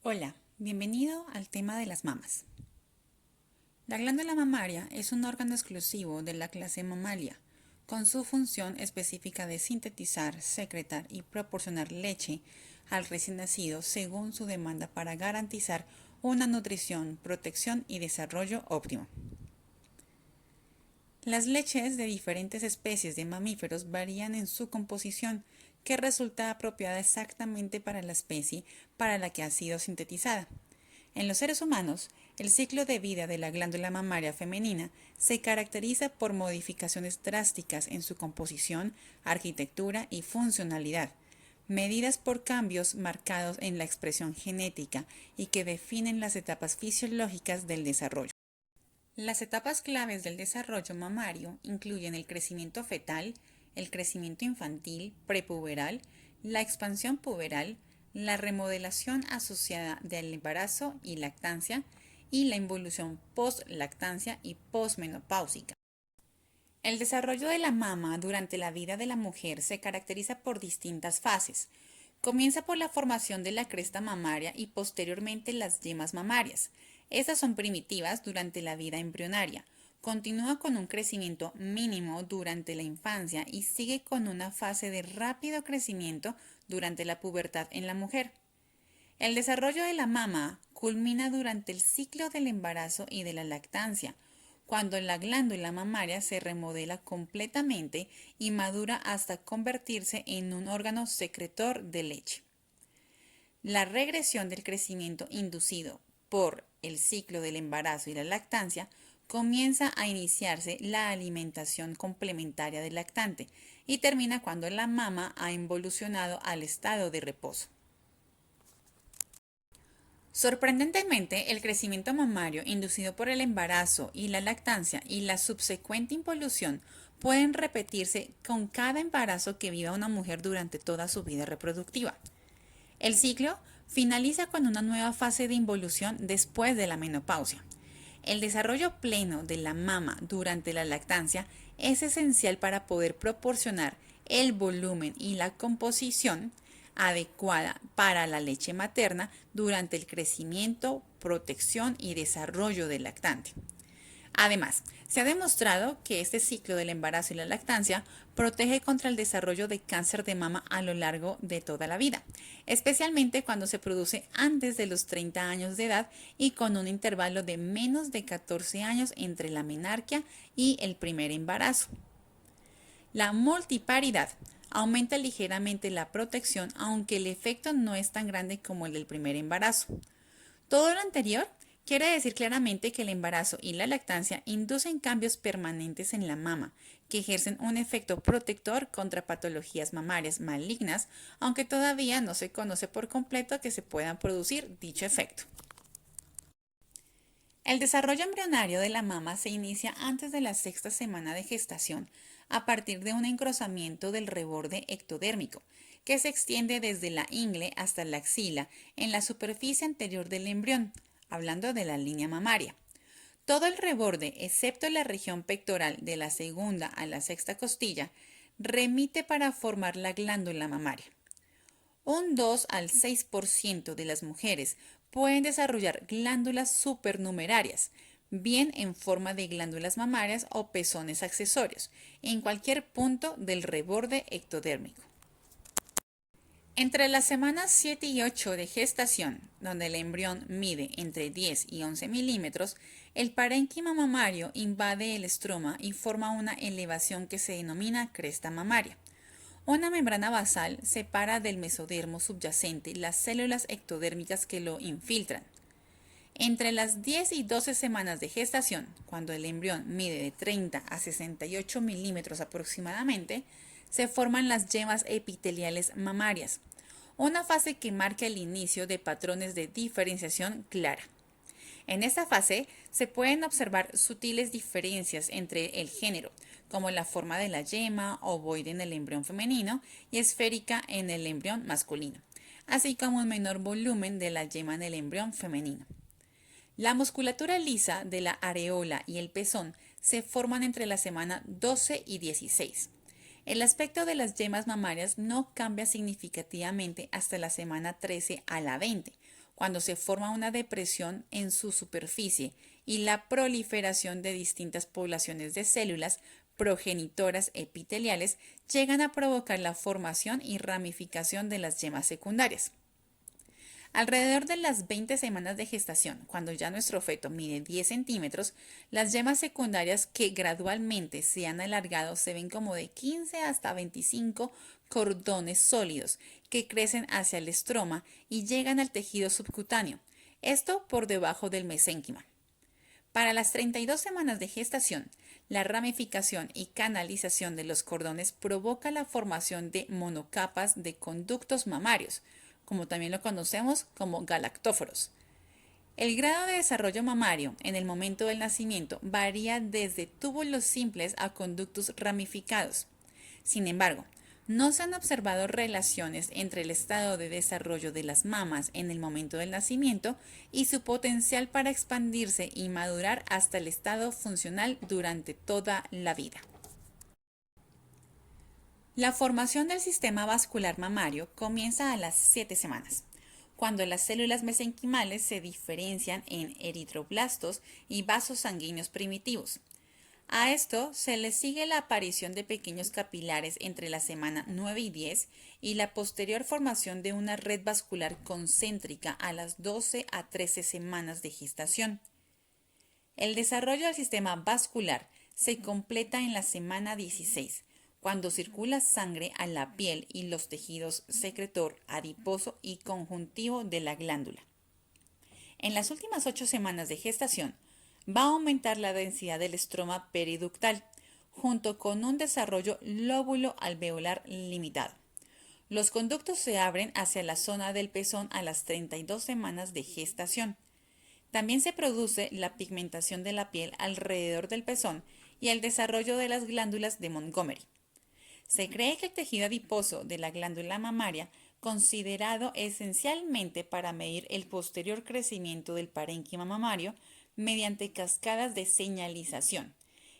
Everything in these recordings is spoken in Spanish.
Hola, bienvenido al tema de las mamas. La glándula mamaria es un órgano exclusivo de la clase Mammalia, con su función específica de sintetizar, secretar y proporcionar leche al recién nacido según su demanda para garantizar una nutrición, protección y desarrollo óptimo. Las leches de diferentes especies de mamíferos varían en su composición, que resulta apropiada exactamente para la especie para la que ha sido sintetizada. En los seres humanos, el ciclo de vida de la glándula mamaria femenina se caracteriza por modificaciones drásticas en su composición, arquitectura y funcionalidad, medidas por cambios marcados en la expresión genética y que definen las etapas fisiológicas del desarrollo. Las etapas claves del desarrollo mamario incluyen el crecimiento fetal, el crecimiento infantil, prepuberal, la expansión puberal, la remodelación asociada del embarazo y lactancia y la involución post-lactancia y postmenopáusica. El desarrollo de la mama durante la vida de la mujer se caracteriza por distintas fases. Comienza por la formación de la cresta mamaria y posteriormente las yemas mamarias. Estas son primitivas durante la vida embrionaria. Continúa con un crecimiento mínimo durante la infancia y sigue con una fase de rápido crecimiento durante la pubertad en la mujer. El desarrollo de la mama culmina durante el ciclo del embarazo y de la lactancia, cuando la glándula mamaria se remodela completamente y madura hasta convertirse en un órgano secretor de leche. La regresión del crecimiento inducido por el ciclo del embarazo y la lactancia comienza a iniciarse la alimentación complementaria del lactante y termina cuando la mama ha involucionado al estado de reposo. Sorprendentemente, el crecimiento mamario inducido por el embarazo y la lactancia y la subsecuente involución pueden repetirse con cada embarazo que viva una mujer durante toda su vida reproductiva. El ciclo finaliza con una nueva fase de involución después de la menopausia. El desarrollo pleno de la mama durante la lactancia es esencial para poder proporcionar el volumen y la composición adecuada para la leche materna durante el crecimiento, protección y desarrollo del lactante. Además, se ha demostrado que este ciclo del embarazo y la lactancia protege contra el desarrollo de cáncer de mama a lo largo de toda la vida, especialmente cuando se produce antes de los 30 años de edad y con un intervalo de menos de 14 años entre la menarquia y el primer embarazo. La multiparidad aumenta ligeramente la protección, aunque el efecto no es tan grande como el del primer embarazo. Todo lo anterior quiere decir claramente que el embarazo y la lactancia inducen cambios permanentes en la mama, que ejercen un efecto protector contra patologías mamarias malignas, aunque todavía no se conoce por completo que se pueda producir dicho efecto. El desarrollo embrionario de la mama se inicia antes de la sexta semana de gestación a partir de un engrosamiento del reborde ectodérmico, que se extiende desde la ingle hasta la axila en la superficie anterior del embrión, hablando de la línea mamaria. Todo el reborde, excepto la región pectoral de la segunda a la sexta costilla, remite para formar la glándula mamaria. Un 2 al 6% de las mujeres pueden desarrollar glándulas supernumerarias, bien en forma de glándulas mamarias o pezones accesorios, en cualquier punto del reborde ectodérmico. Entre las semanas 7 y 8 de gestación, donde el embrión mide entre 10 y 11 milímetros, el parénquima mamario invade el estroma y forma una elevación que se denomina cresta mamaria. Una membrana basal separa del mesodermo subyacente las células ectodérmicas que lo infiltran. Entre las 10 y 12 semanas de gestación, cuando el embrión mide de 30 a 68 milímetros aproximadamente, se forman las yemas epiteliales mamarias, una fase que marca el inicio de patrones de diferenciación clara. En esta fase se pueden observar sutiles diferencias entre el género, como la forma de la yema, ovoide en el embrión femenino y esférica en el embrión masculino, así como un menor volumen de la yema en el embrión femenino. La musculatura lisa de la areola y el pezón se forman entre la semana 12 y 16. El aspecto de las yemas mamarias no cambia significativamente hasta la semana 13 a la 20, cuando se forma una depresión en su superficie y la proliferación de distintas poblaciones de células progenitoras epiteliales llegan a provocar la formación y ramificación de las yemas secundarias. Alrededor de las 20 semanas de gestación, cuando ya nuestro feto mide 10 centímetros, las yemas secundarias que gradualmente se han alargado se ven como de 15 hasta 25 cordones sólidos que crecen hacia el estroma y llegan al tejido subcutáneo, esto por debajo del mesénquima. Para las 32 semanas de gestación, la ramificación y canalización de los cordones provoca la formación de monocapas de conductos mamarios, como también lo conocemos como galactóforos. El grado de desarrollo mamario en el momento del nacimiento varía desde túbulos simples a conductos ramificados. Sin embargo, no se han observado relaciones entre el estado de desarrollo de las mamas en el momento del nacimiento y su potencial para expandirse y madurar hasta el estado funcional durante toda la vida. La formación del sistema vascular mamario comienza a las 7 semanas, cuando las células mesenquimales se diferencian en eritroblastos y vasos sanguíneos primitivos. A esto se le sigue la aparición de pequeños capilares entre la semana 9 y 10 y la posterior formación de una red vascular concéntrica a las 12 a 13 semanas de gestación. El desarrollo del sistema vascular se completa en la semana 16, cuando circula sangre a la piel y los tejidos secretor, adiposo y conjuntivo de la glándula. En las últimas 8 semanas de gestación, va a aumentar la densidad del estroma periductal, junto con un desarrollo lóbulo alveolar limitado. Los conductos se abren hacia la zona del pezón a las 32 semanas de gestación. También se produce la pigmentación de la piel alrededor del pezón y el desarrollo de las glándulas de Montgomery. Se cree que el tejido adiposo de la glándula mamaria, considerado esencialmente para medir el posterior crecimiento del parénquima mamario mediante cascadas de señalización.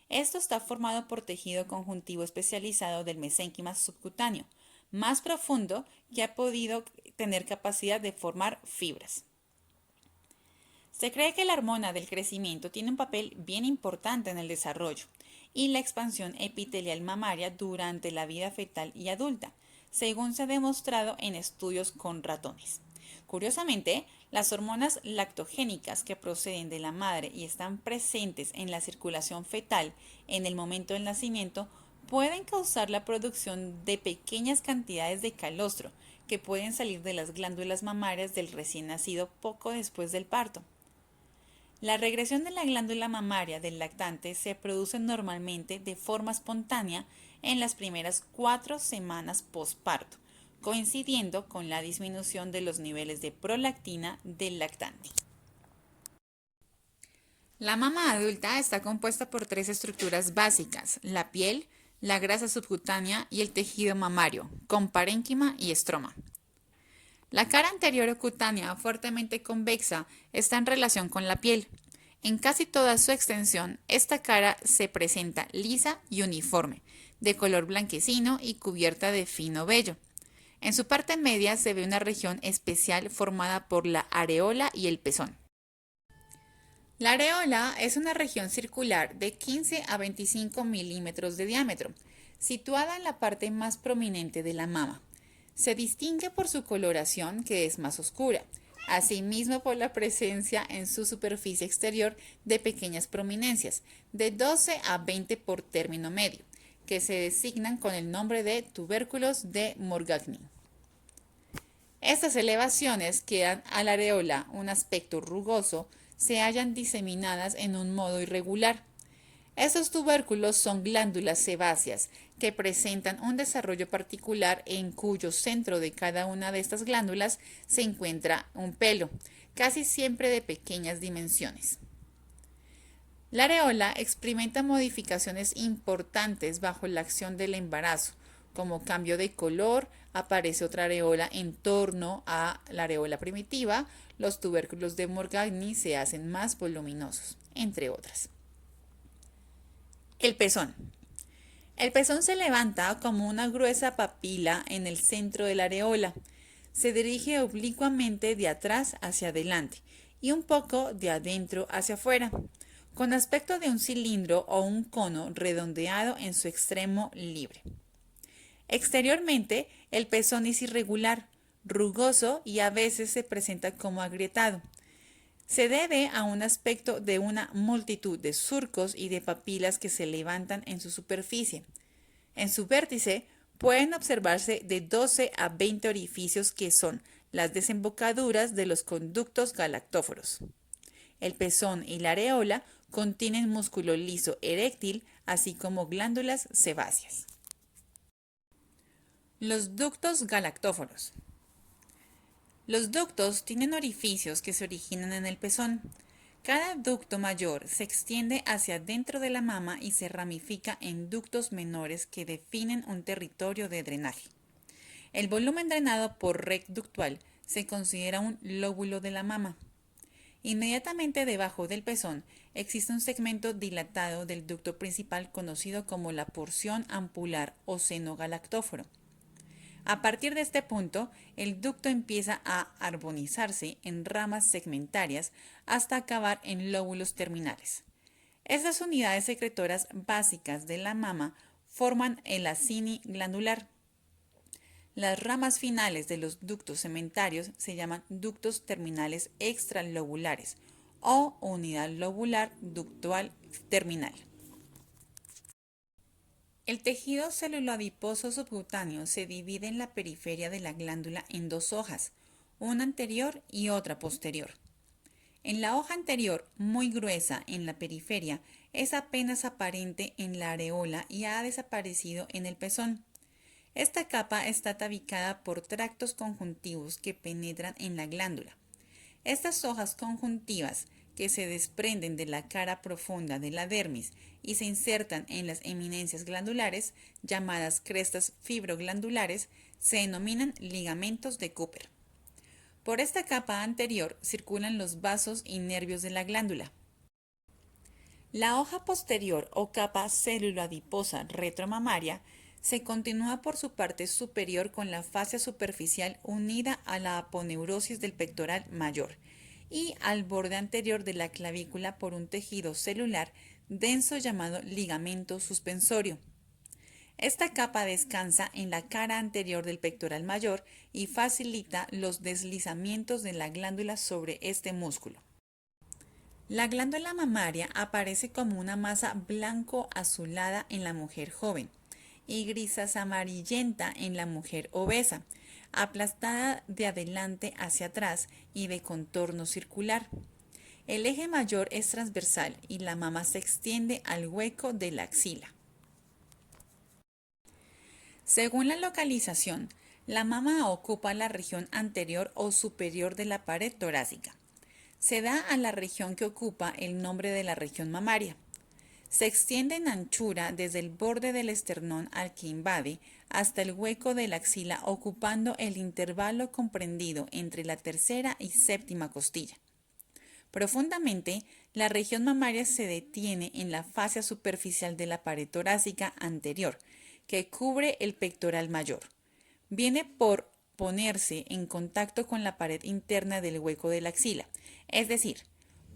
Esto está formado por tejido conjuntivo especializado del mesénquima subcutáneo, más profundo que ha podido tener capacidad de formar fibras. Se cree que la hormona del crecimiento tiene un papel bien importante en el desarrollo y la expansión epitelial mamaria durante la vida fetal y adulta, según se ha demostrado en estudios con ratones. Curiosamente, las hormonas lactogénicas que proceden de la madre y están presentes en la circulación fetal en el momento del nacimiento pueden causar la producción de pequeñas cantidades de calostro que pueden salir de las glándulas mamarias del recién nacido poco después del parto. La regresión de la glándula mamaria del lactante se produce normalmente de forma espontánea en las primeras 4 semanas postparto, coincidiendo con la disminución de los niveles de prolactina del lactante. La mama adulta está compuesta por 3 estructuras básicas: la piel, la grasa subcutánea y el tejido mamario, con parénquima y estroma. La cara anterior o cutánea fuertemente convexa está en relación con la piel. En casi toda su extensión, esta cara se presenta lisa y uniforme, de color blanquecino y cubierta de fino vello. En su parte media se ve una región especial formada por la areola y el pezón. La areola es una región circular de 15 a 25 milímetros de diámetro, situada en la parte más prominente de la mama. Se distingue por su coloración, que es más oscura, asimismo por la presencia en su superficie exterior de pequeñas prominencias, de 12 a 20 por término medio, que se designan con el nombre de tubérculos de Morgagni. Estas elevaciones que dan a la areola un aspecto rugoso se hallan diseminadas en un modo irregular. Estos tubérculos son glándulas sebáceas que presentan un desarrollo particular en cuyo centro de cada una de estas glándulas se encuentra un pelo, casi siempre de pequeñas dimensiones. La areola experimenta modificaciones importantes bajo la acción del embarazo, como cambio de color, aparece otra areola en torno a la areola primitiva, los tubérculos de Morgagni se hacen más voluminosos, entre otras. El pezón. El pezón se levanta como una gruesa papila en el centro de la areola. Se dirige oblicuamente de atrás hacia adelante y un poco de adentro hacia afuera, con aspecto de un cilindro o un cono redondeado en su extremo libre. Exteriormente, el pezón es irregular, rugoso y a veces se presenta como agrietado. Se debe a un aspecto de una multitud de surcos y de papilas que se levantan en su superficie. En su vértice pueden observarse de 12 a 20 orificios que son las desembocaduras de los conductos galactóforos. El pezón y la areola contienen músculo liso eréctil, así como glándulas sebáceas. Los ductos galactóforos. Los ductos tienen orificios que se originan en el pezón. Cada ducto mayor se extiende hacia dentro de la mama y se ramifica en ductos menores que definen un territorio de drenaje. El volumen drenado por red ductual se considera un lóbulo de la mama. Inmediatamente debajo del pezón existe un segmento dilatado del ducto principal conocido como la porción ampular o seno galactóforo. A partir de este punto, el ducto empieza a armonizarse en ramas segmentarias hasta acabar en lóbulos terminales. Estas unidades secretoras básicas de la mama forman el acini glandular. Las ramas finales de los ductos segmentarios se llaman ductos terminales extralobulares o unidad lobular ductual terminal. El tejido celuloadiposo subcutáneo se divide en la periferia de la glándula en dos hojas, una anterior y otra posterior. En la hoja anterior, muy gruesa en la periferia, es apenas aparente en la areola y ha desaparecido en el pezón. Esta capa está tabicada por tractos conjuntivos que penetran en la glándula. Estas hojas conjuntivas que se desprenden de la cara profunda de la dermis y se insertan en las eminencias glandulares, llamadas crestas fibroglandulares, se denominan ligamentos de Cooper. Por esta capa anterior circulan los vasos y nervios de la glándula. La hoja posterior o capa celuloadiposa retromamaria se continúa por su parte superior con la fascia superficial unida a la aponeurosis del pectoral mayor y al borde anterior de la clavícula por un tejido celular denso llamado ligamento suspensorio. Esta capa descansa en la cara anterior del pectoral mayor y facilita los deslizamientos de la glándula sobre este músculo. La glándula mamaria aparece como una masa blanco-azulada en la mujer joven y grisas amarillenta en la mujer obesa, aplastada de adelante hacia atrás y de contorno circular. El eje mayor es transversal y la mama se extiende al hueco de la axila. Según la localización, la mama ocupa la región anterior o superior de la pared torácica. Se da a la región que ocupa el nombre de la región mamaria. Se extiende en anchura desde el borde del esternón al que invade hasta el hueco de la axila, ocupando el intervalo comprendido entre la tercera y séptima costilla. Profundamente, la región mamaria se detiene en la fascia superficial de la pared torácica anterior, que cubre el pectoral mayor. Viene por ponerse en contacto con la pared interna del hueco de la axila, es decir,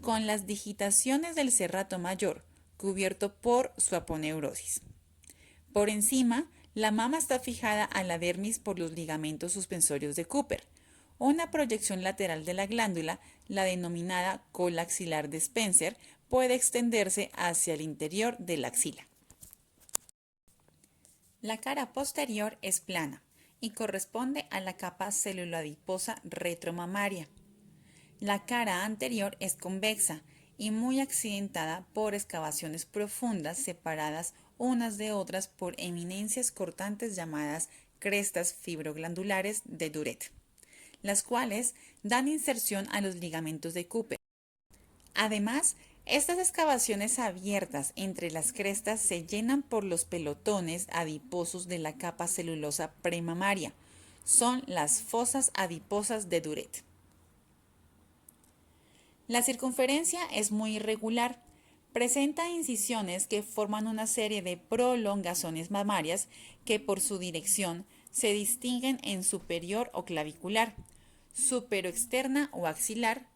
con las digitaciones del serrato mayor, cubierto por su aponeurosis. Por encima, la mama está fijada a la dermis por los ligamentos suspensorios de Cooper. Una proyección lateral de la glándula, la denominada cola axilar de Spencer, puede extenderse hacia el interior de la axila. La cara posterior es plana y corresponde a la capa celuloadiposa retromamaria. La cara anterior es convexa y muy accidentada por excavaciones profundas separadas unas de otras por eminencias cortantes llamadas crestas fibroglandulares de Duret, las cuales dan inserción a los ligamentos de Cooper. Además, estas excavaciones abiertas entre las crestas se llenan por los pelotones adiposos de la capa celulosa premamaria. Son las fosas adiposas de Duret. La circunferencia es muy irregular. Presenta incisiones que forman una serie de prolongaciones mamarias que por su dirección se distinguen en superior o clavicular, superoexterna o axilar,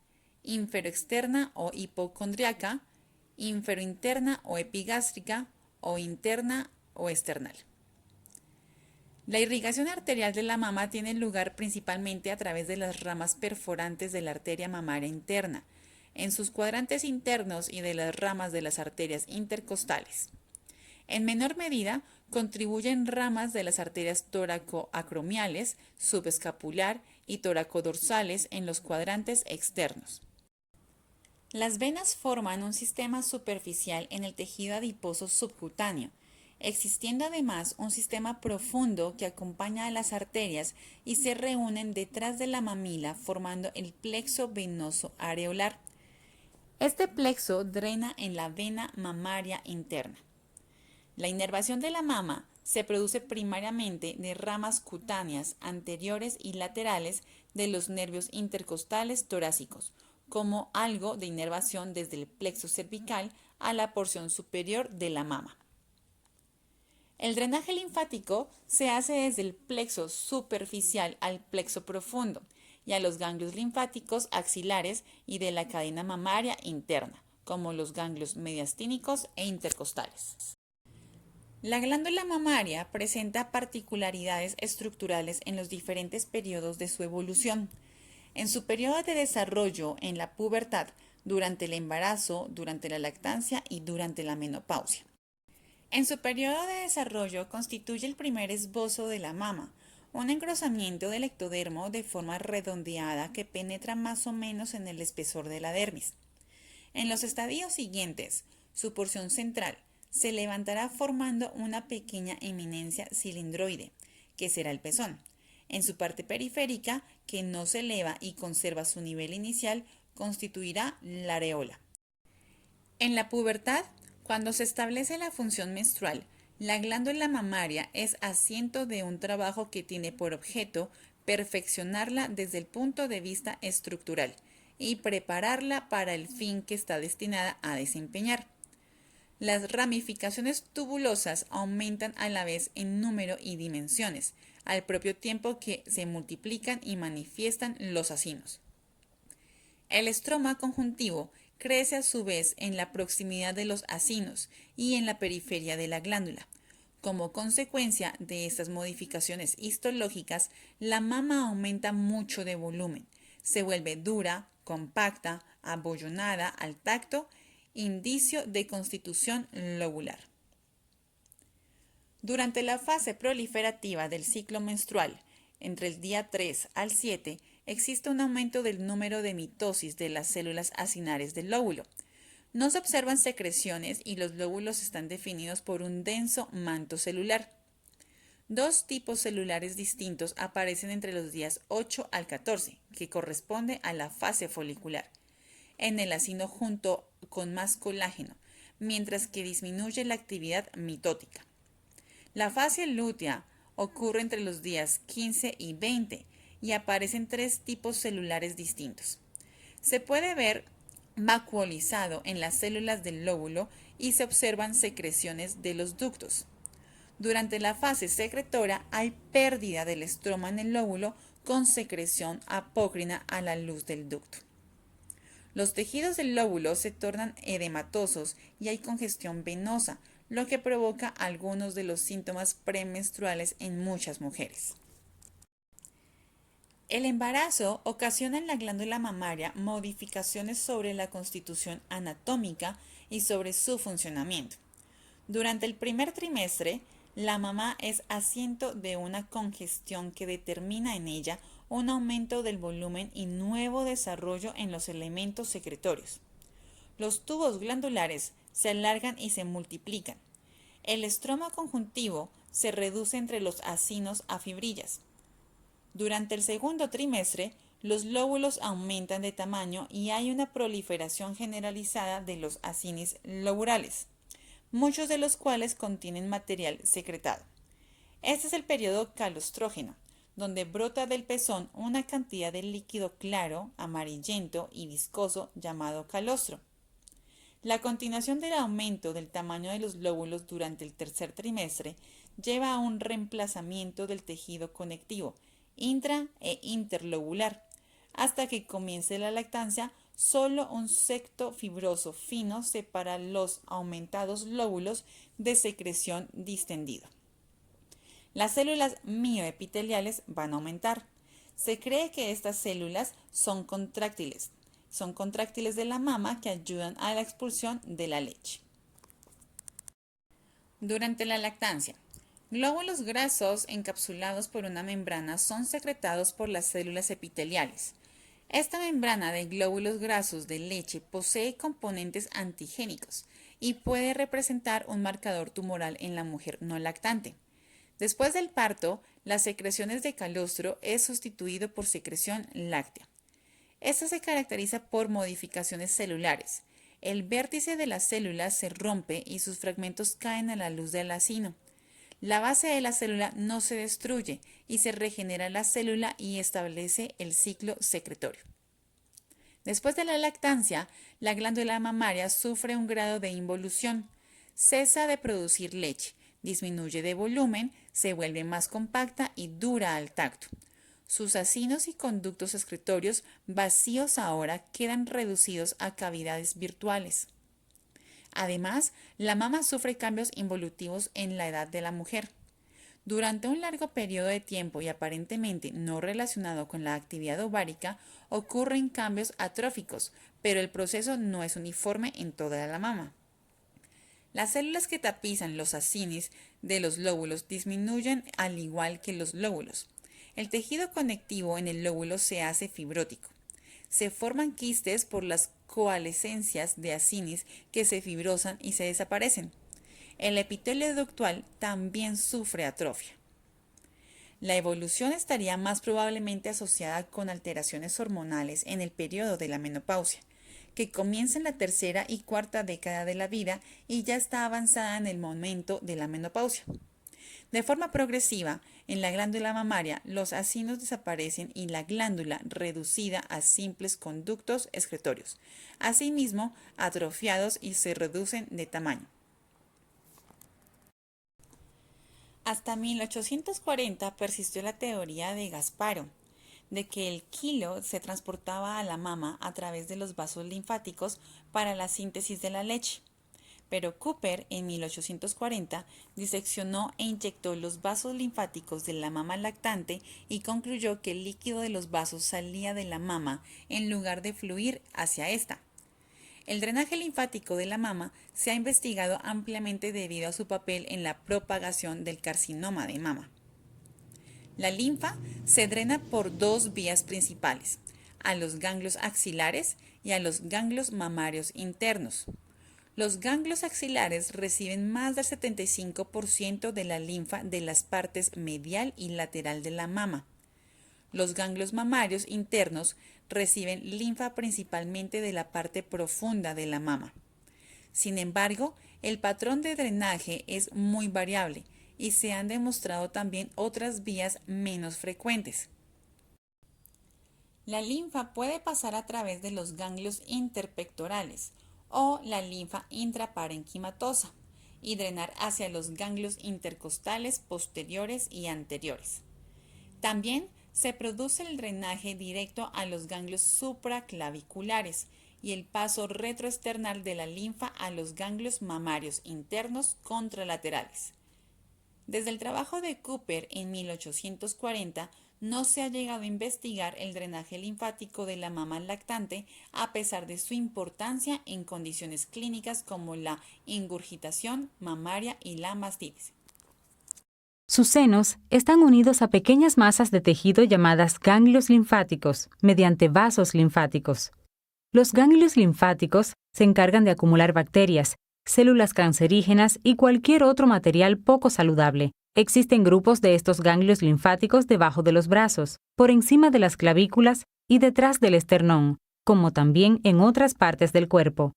inferoexterna o hipocondriaca, inferointerna o epigástrica o interna o external. La irrigación arterial de la mama tiene lugar principalmente a través de las ramas perforantes de la arteria mamaria interna, en sus cuadrantes internos y de las ramas de las arterias intercostales. En menor medida, contribuyen ramas de las arterias tóraco-acromiales, subescapular y toracodorsales en los cuadrantes externos. Las venas forman un sistema superficial en el tejido adiposo subcutáneo, existiendo además un sistema profundo que acompaña a las arterias y se reúnen detrás de la mamila formando el plexo venoso areolar. Este plexo drena en la vena mamaria interna. La inervación de la mama se produce primariamente de ramas cutáneas anteriores y laterales de los nervios intercostales torácicos, como algo de inervación desde el plexo cervical a la porción superior de la mama. El drenaje linfático se hace desde el plexo superficial al plexo profundo y a los ganglios linfáticos axilares y de la cadena mamaria interna, como los ganglios mediastínicos e intercostales. La glándula mamaria presenta particularidades estructurales en los diferentes periodos de su evolución. En su periodo de desarrollo en la pubertad, durante el embarazo, durante la lactancia y durante la menopausia. En su periodo de desarrollo constituye el primer esbozo de la mama, un engrosamiento del ectodermo de forma redondeada que penetra más o menos en el espesor de la dermis. En los estadios siguientes, su porción central se levantará formando una pequeña eminencia cilindroide, que será el pezón. En su parte periférica, que no se eleva y conserva su nivel inicial, constituirá la areola. En la pubertad, cuando se establece la función menstrual, la glándula mamaria es asiento de un trabajo que tiene por objeto perfeccionarla desde el punto de vista estructural y prepararla para el fin que está destinada a desempeñar. Las ramificaciones tubulosas aumentan a la vez en número y dimensiones, al propio tiempo que se multiplican y manifiestan los acinos. El estroma conjuntivo crece a su vez en la proximidad de los acinos y en la periferia de la glándula. Como consecuencia de estas modificaciones histológicas, la mama aumenta mucho de volumen, se vuelve dura, compacta, abollonada al tacto, indicio de constitución lobular. Durante la fase proliferativa del ciclo menstrual, entre el día 3 al 7, existe un aumento del número de mitosis de las células acinares del lóbulo. No se observan secreciones y los lóbulos están definidos por un denso manto celular. Dos tipos celulares distintos aparecen entre los días 8 al 14, que corresponde a la fase folicular, en el acino junto con más colágeno, mientras que disminuye la actividad mitótica. La fase lútea ocurre entre los días 15 y 20 y aparecen tres tipos celulares distintos. Se puede ver vacuolizado en las células del lóbulo y se observan secreciones de los ductos. Durante la fase secretora hay pérdida del estroma en el lóbulo con secreción apócrina a la luz del ducto. Los tejidos del lóbulo se tornan edematosos y hay congestión venosa, lo que provoca algunos de los síntomas premenstruales en muchas mujeres. El embarazo ocasiona en la glándula mamaria modificaciones sobre la constitución anatómica y sobre su funcionamiento. Durante el primer trimestre, la mamá es asiento de una congestión que determina en ella un aumento del volumen y nuevo desarrollo en los elementos secretorios. Los tubos glandulares se alargan y se multiplican. El estroma conjuntivo se reduce entre los acinos a fibrillas. Durante el segundo trimestre, los lóbulos aumentan de tamaño y hay una proliferación generalizada de los acinis loburales, muchos de los cuales contienen material secretado. Este es el periodo calostrógeno, donde brota del pezón una cantidad de líquido claro, amarillento y viscoso llamado calostro. La continuación del aumento del tamaño de los lóbulos durante el tercer trimestre lleva a un reemplazamiento del tejido conectivo intra e interlobular. Hasta que comience la lactancia, solo un secto fibroso fino separa los aumentados lóbulos de secreción distendido. Las células mioepiteliales van a aumentar. Se cree que estas células son contráctiles de la mama que ayudan a la expulsión de la leche. Durante la lactancia, glóbulos grasos encapsulados por una membrana son secretados por las células epiteliales. Esta membrana de glóbulos grasos de leche posee componentes antigénicos y puede representar un marcador tumoral en la mujer no lactante. Después del parto, las secreciones de calostro es sustituido por secreción láctea. Esta se caracteriza por modificaciones celulares. El vértice de las células se rompe y sus fragmentos caen a la luz del acino. La base de la célula no se destruye y se regenera la célula y establece el ciclo secretorio. Después de la lactancia, la glándula mamaria sufre un grado de involución. Cesa de producir leche, disminuye de volumen, se vuelve más compacta y dura al tacto. Sus acinos y conductos excretorios vacíos ahora quedan reducidos a cavidades virtuales. Además, la mama sufre cambios involutivos en la edad de la mujer. Durante un largo periodo de tiempo y aparentemente no relacionado con la actividad ovárica, ocurren cambios atróficos, pero el proceso no es uniforme en toda la mama. Las células que tapizan los acinis de los lóbulos disminuyen al igual que los lóbulos. El tejido conectivo en el lóbulo se hace fibrótico. Se forman quistes por las coalescencias de acinis que se fibrosan y se desaparecen. El epitelio ductal también sufre atrofia. La evolución estaría más probablemente asociada con alteraciones hormonales en el periodo de la menopausia, que comienza en la tercera y cuarta década de la vida y ya está avanzada en el momento de la menopausia. De forma progresiva, en la glándula mamaria, los acinos desaparecen y la glándula reducida a simples conductos excretorios, asimismo atrofiados y se reducen de tamaño. Hasta 1840 persistió la teoría de Gasparo, de que el quilo se transportaba a la mama a través de los vasos linfáticos para la síntesis de la leche. Pero Cooper, en 1840, diseccionó e inyectó los vasos linfáticos de la mama lactante y concluyó que el líquido de los vasos salía de la mama en lugar de fluir hacia esta. El drenaje linfático de la mama se ha investigado ampliamente debido a su papel en la propagación del carcinoma de mama. La linfa se drena por dos vías principales, a los ganglios axilares y a los ganglios mamarios internos. Los ganglios axilares reciben más del 75% de la linfa de las partes medial y lateral de la mama. Los ganglios mamarios internos reciben linfa principalmente de la parte profunda de la mama. Sin embargo, el patrón de drenaje es muy variable y se han demostrado también otras vías menos frecuentes. La linfa puede pasar a través de los ganglios interpectorales o la linfa intraparenquimatosa y drenar hacia los ganglios intercostales posteriores y anteriores. También se produce el drenaje directo a los ganglios supraclaviculares y el paso retroesternal de la linfa a los ganglios mamarios internos contralaterales. Desde el trabajo de Cooper en 1840, no se ha llegado a investigar el drenaje linfático de la mama lactante a pesar de su importancia en condiciones clínicas como la ingurgitación mamaria y la mastitis. Sus senos están unidos a pequeñas masas de tejido llamadas ganglios linfáticos mediante vasos linfáticos. Los ganglios linfáticos se encargan de acumular bacterias, células cancerígenas y cualquier otro material poco saludable. Existen grupos de estos ganglios linfáticos debajo de los brazos, por encima de las clavículas y detrás del esternón, como también en otras partes del cuerpo.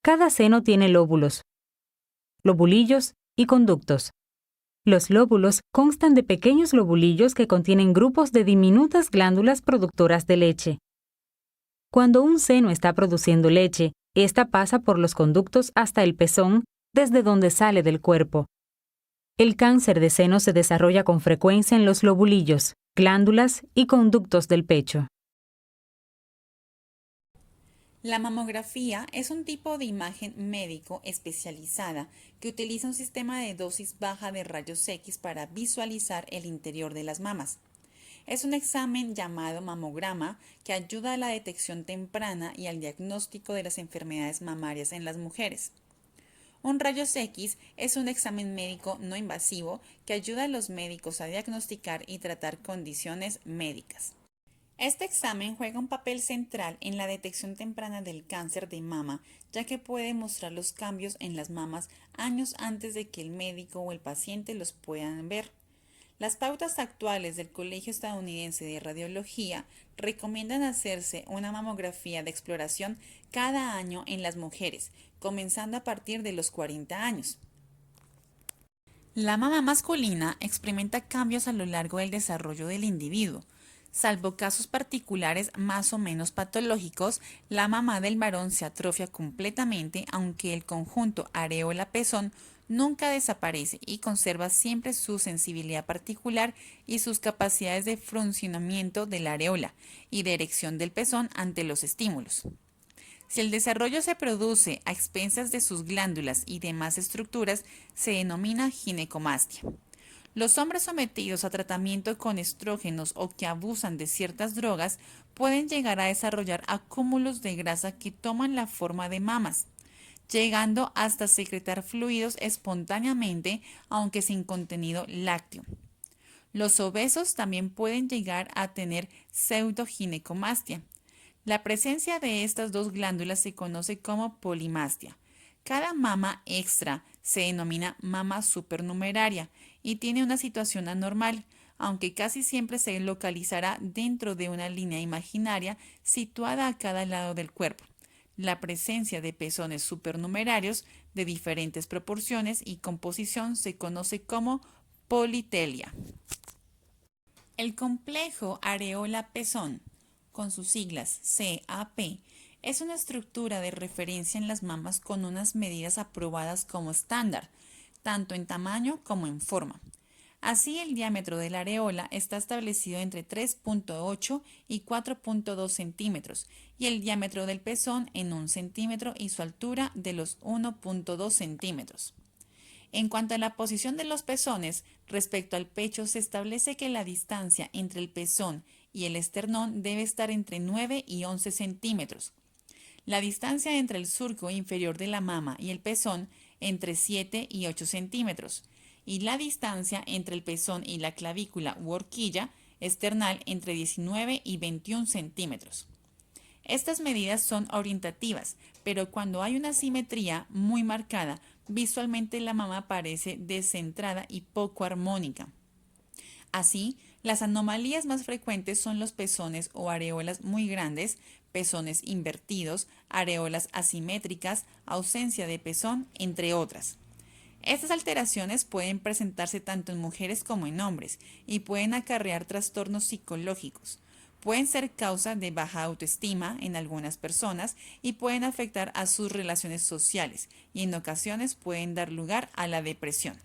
Cada seno tiene lóbulos, lobulillos y conductos. Los lóbulos constan de pequeños lobulillos que contienen grupos de diminutas glándulas productoras de leche. Cuando un seno está produciendo leche, esta pasa por los conductos hasta el pezón, desde donde sale del cuerpo. El cáncer de seno se desarrolla con frecuencia en los lobulillos, glándulas y conductos del pecho. La mamografía es un tipo de imagen médico especializada que utiliza un sistema de dosis baja de rayos X para visualizar el interior de las mamas. Es un examen llamado mamograma que ayuda a la detección temprana y al diagnóstico de las enfermedades mamarias en las mujeres. Un rayos X es un examen médico no invasivo que ayuda a los médicos a diagnosticar y tratar condiciones médicas. Este examen juega un papel central en la detección temprana del cáncer de mama, ya que puede mostrar los cambios en las mamas años antes de que el médico o el paciente los puedan ver. Las pautas actuales del Colegio Estadounidense de Radiología recomiendan hacerse una mamografía de exploración cada año en las mujeres, comenzando a partir de los 40 años. La mama masculina experimenta cambios a lo largo del desarrollo del individuo. Salvo casos particulares más o menos patológicos, la mama del varón se atrofia completamente, aunque el conjunto areola-pezón nunca desaparece y conserva siempre su sensibilidad particular y sus capacidades de funcionamiento de la areola y de erección del pezón ante los estímulos. Si el desarrollo se produce a expensas de sus glándulas y demás estructuras, se denomina ginecomastia. Los hombres sometidos a tratamiento con estrógenos o que abusan de ciertas drogas pueden llegar a desarrollar acúmulos de grasa que toman la forma de mamas, llegando hasta secretar fluidos espontáneamente, aunque sin contenido lácteo. Los obesos también pueden llegar a tener pseudoginecomastia. La presencia de estas dos glándulas se conoce como polimastia. Cada mama extra se denomina mama supernumeraria y tiene una situación anormal, aunque casi siempre se localizará dentro de una línea imaginaria situada a cada lado del cuerpo. La presencia de pezones supernumerarios de diferentes proporciones y composición se conoce como politelia. El complejo areola-pezón, con sus siglas CAP, es una estructura de referencia en las mamas con unas medidas aprobadas como estándar, tanto en tamaño como en forma. Así, el diámetro de la areola está establecido entre 3.8 y 4.2 centímetros y el diámetro del pezón en 1 centímetro y su altura de los 1.2 centímetros. En cuanto a la posición de los pezones respecto al pecho, se establece que la distancia entre el pezón y el esternón debe estar entre 9 y 11 centímetros. La distancia entre el surco inferior de la mama y el pezón entre 7 y 8 centímetros. Y la distancia entre el pezón y la clavícula u horquilla esternal entre 19 y 21 centímetros. Estas medidas son orientativas, pero cuando hay una simetría muy marcada, visualmente la mama parece descentrada y poco armónica. Así, las anomalías más frecuentes son los pezones o areolas muy grandes, pezones invertidos, areolas asimétricas, ausencia de pezón, entre otras. Estas alteraciones pueden presentarse tanto en mujeres como en hombres y pueden acarrear trastornos psicológicos. Pueden ser causa de baja autoestima en algunas personas y pueden afectar a sus relaciones sociales y en ocasiones pueden dar lugar a la depresión.